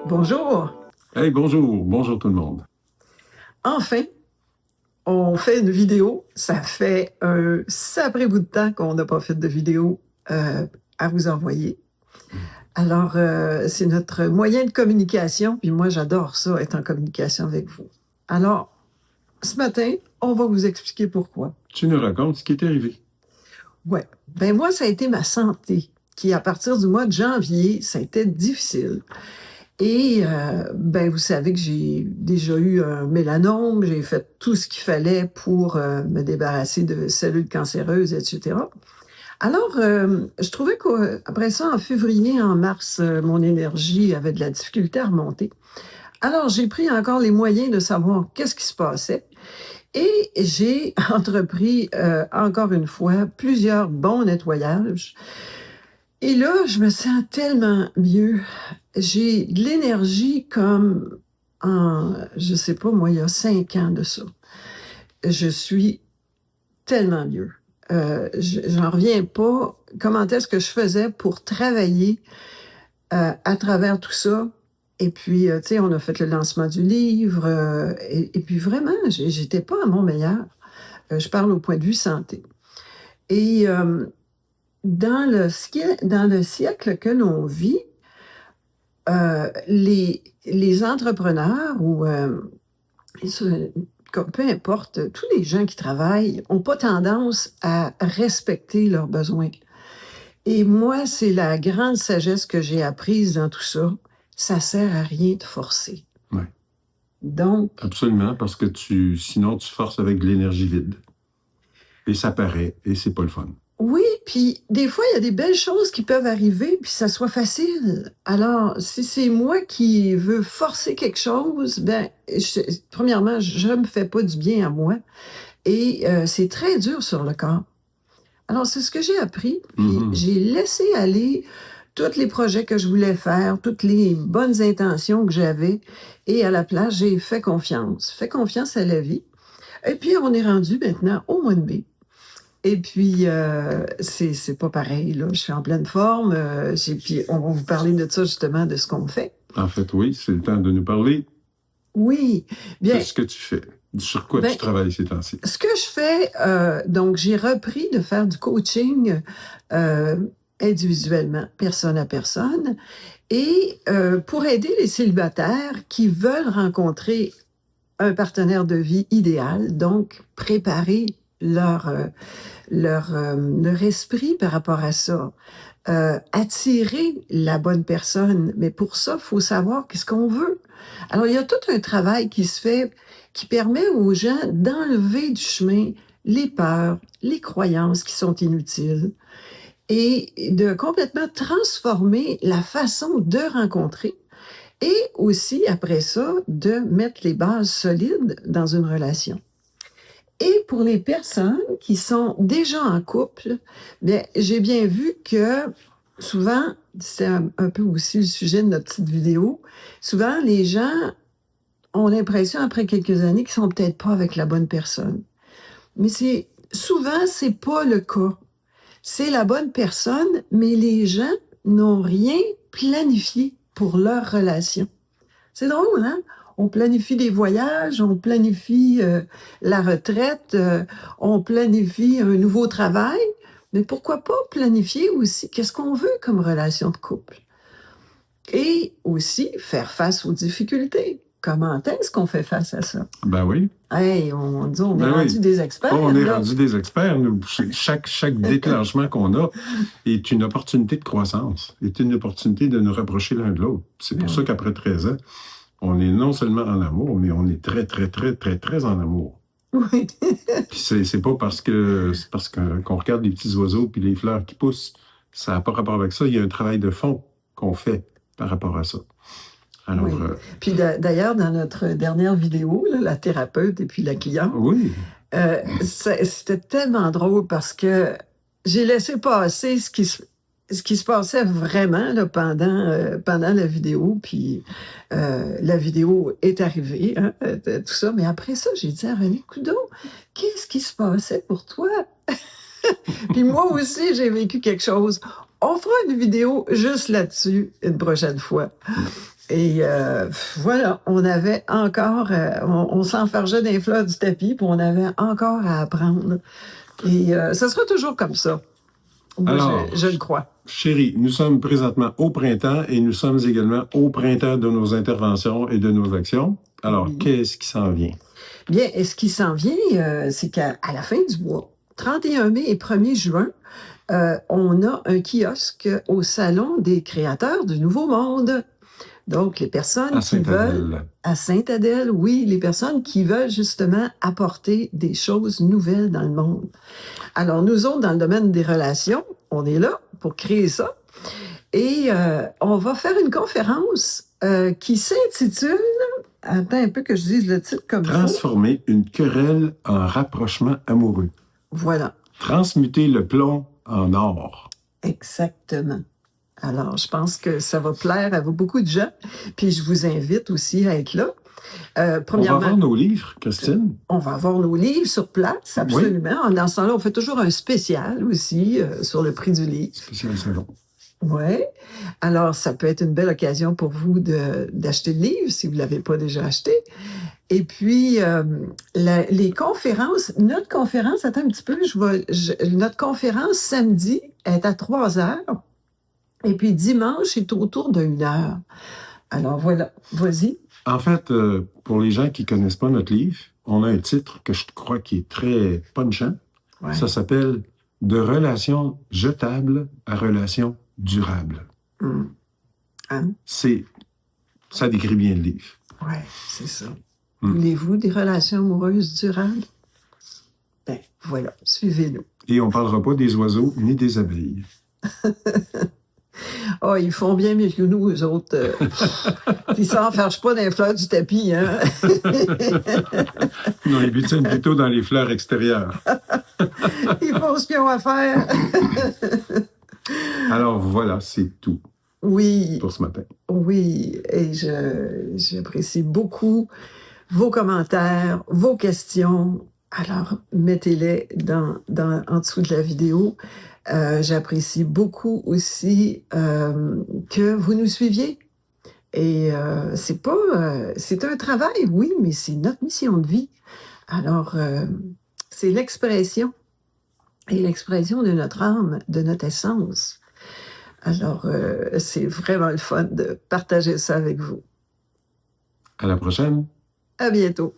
Bonjour. Hey, bonjour. Bonjour tout le monde. Enfin, on fait une vidéo. Ça fait un sacré bout de temps qu'on n'a pas fait de vidéo à vous envoyer. Alors, c'est notre moyen de communication, puis moi, j'adore ça, être en communication avec vous. Alors, ce matin, on va vous expliquer pourquoi. Tu nous racontes ce qui est arrivé. Ouais. Ben moi, ça a été ma santé, qui, à partir du mois de janvier, ça a été difficile. Et ben, vous savez que j'ai déjà eu un mélanome, j'ai fait tout ce qu'il fallait pour me débarrasser de cellules cancéreuses, etc. Alors, je trouvais qu'après ça, en février, en mars, mon énergie avait de la difficulté à remonter. Alors, j'ai pris encore les moyens de savoir qu'est-ce qui se passait. Et j'ai entrepris, encore une fois, plusieurs bons nettoyages. Et là, je me sens tellement mieux. J'ai de l'énergie comme je sais pas moi, il y a 5 ans de ça. Je suis tellement mieux. J'en reviens pas. Comment est-ce que je faisais pour travailler à travers tout ça? Et puis, tu sais, on a fait le lancement du livre. Et puis vraiment, j'étais pas à mon meilleur. Je parle au point de vue santé. Et dans le siècle que l'on vit, les entrepreneurs ou peu importe, tous les gens qui travaillent n'ont pas tendance à respecter leurs besoins. Et moi, c'est la grande sagesse que j'ai apprise dans tout ça. Ça sert à rien de forcer. Oui. Donc. Absolument, parce que sinon, tu forces avec de l'énergie vide. Et ça paraît, et c'est pas le fun. Oui, puis des fois, il y a des belles choses qui peuvent arriver, puis ça soit facile. Alors, si c'est moi qui veux forcer quelque chose, ben, premièrement, je me fais pas du bien à moi. Et c'est très dur sur le corps. Alors, c'est ce que j'ai appris, puis j'ai laissé aller tous les projets que je voulais faire, toutes les bonnes intentions que j'avais, et à la place, j'ai fait confiance. Fait confiance à la vie. Et puis, on est rendu maintenant au mois de mai. Et puis, c'est pas pareil, là. Je suis en pleine forme. Puis, on va vous parler de ça, justement, de ce qu'on fait. En fait, oui, c'est le temps de nous parler. Oui. Bien. De ce que tu fais. Sur quoi tu travailles ces temps-ci? Ce que je fais, donc, j'ai repris de faire du coaching individuellement, personne à personne, et pour aider les célibataires qui veulent rencontrer un partenaire de vie idéal, donc préparer leur esprit par rapport à ça. Attirer la bonne personne. Mais pour ça, il faut savoir qu'est-ce qu'on veut. Alors, il y a tout un travail qui se fait qui permet aux gens d'enlever du chemin les peurs, les croyances qui sont inutiles et de complètement transformer la façon de rencontrer et aussi, après ça, de mettre les bases solides dans une relation. Et pour les personnes qui sont déjà en couple, bien, j'ai bien vu que souvent, c'est un peu aussi le sujet de notre petite vidéo, souvent les gens ont l'impression après quelques années qu'ils sont peut-être pas avec la bonne personne. Mais souvent, c'est pas le cas. C'est la bonne personne, mais les gens n'ont rien planifié pour leur relation. C'est drôle, hein? On planifie des voyages, on planifie la retraite, on planifie un nouveau travail, mais pourquoi pas planifier aussi qu'est-ce qu'on veut comme relation de couple? Et aussi faire face aux difficultés. Comment est-ce qu'on fait face à ça? Ben oui. Hey, on est rendu des experts. On est rendu des experts. Chaque déclenchement qu'on a est une opportunité de croissance, est une opportunité de nous rapprocher l'un de l'autre. C'est pour ça qu'après 13 ans, on est non seulement en amour, mais on est très, très, très, très, très en amour. Oui. Puis c'est pas parce qu'on regarde les petits oiseaux puis les fleurs qui poussent. Ça n'a pas rapport avec ça. Il y a un travail de fond qu'on fait par rapport à ça. Alors, oui. Puis d'ailleurs, dans notre dernière vidéo, là, la thérapeute et puis la cliente, oui. C'était tellement drôle parce que j'ai laissé passer ce qui se passait vraiment là, pendant la vidéo, puis la vidéo est arrivée, hein, tout ça. Mais après ça, j'ai dit à René, coudonc, qu'est-ce qui se passait pour toi? Puis moi aussi, j'ai vécu quelque chose. On fera une vidéo juste là-dessus une prochaine fois. Et voilà, on avait encore, on s'enfargeait dans les fleurs du tapis, puis on avait encore à apprendre. Et ça sera toujours comme ça. Moi, Alors, je le crois. chérie, nous sommes présentement au printemps et nous sommes également au printemps de nos interventions et de nos actions. Alors, Oui. qu'est-ce qui s'en vient? Bien, et ce qui s'en vient, c'est qu'à la fin du mois, 31 mai et 1er juin, on a un kiosque au Salon des créateurs du Nouveau Monde. Donc, les personnes À qui veulent, Sainte-Adèle. à Sainte-Adèle, oui, les personnes qui veulent justement apporter des choses nouvelles dans le monde. Alors, nous autres, dans le domaine des relations, on est là pour créer ça. Et on va faire une conférence qui s'intitule, attends un peu que je dise le titre comme il faut. Transformer une querelle en rapprochement amoureux. Voilà, Transmuter le plomb en or. exactement. Alors, je pense que ça va plaire à beaucoup de gens. Puis, je vous invite aussi à être là. On va Premièrement, voir nos livres, Christine. on va avoir nos livres sur place, absolument. Dans ce temps-là, on fait toujours un spécial aussi sur le prix du livre. Spécial salon. Oui. Alors, ça peut être une belle occasion pour vous d'acheter le livre si vous ne l'avez pas déjà acheté. Et puis, les conférences, notre conférence, attends un petit peu, notre conférence samedi est à 3 heures. Et puis dimanche, c'est autour d'1 heure. Alors voilà, vas-y. En fait, pour les gens qui ne connaissent pas notre livre, on a un titre que je crois qui est très punchant. Ouais. Ça s'appelle « De relations jetables à relations durables ». Hein? Ça décrit bien le livre. Oui, c'est ça. Voulez-vous des relations amoureuses durables? Ben, voilà, suivez-nous. Et on ne parlera pas des oiseaux ni des abeilles. Oh, ils font bien mieux que nous, eux autres. Ils s'enfargent pas dans les fleurs du tapis, hein? Non, ils butinent plutôt dans les fleurs extérieures. Ils font ce qu'ils ont à faire. Alors voilà, c'est tout. Oui. Pour ce matin. Oui, et j'apprécie beaucoup vos commentaires, vos questions. Alors, mettez-les en dessous de la vidéo. J'apprécie beaucoup aussi que vous nous suiviez. Et c'est un travail, oui, mais c'est notre mission de vie. Alors, c'est l'expression, et l'expression de notre âme, de notre essence. Alors, c'est vraiment le fun de partager ça avec vous. À la prochaine. À bientôt.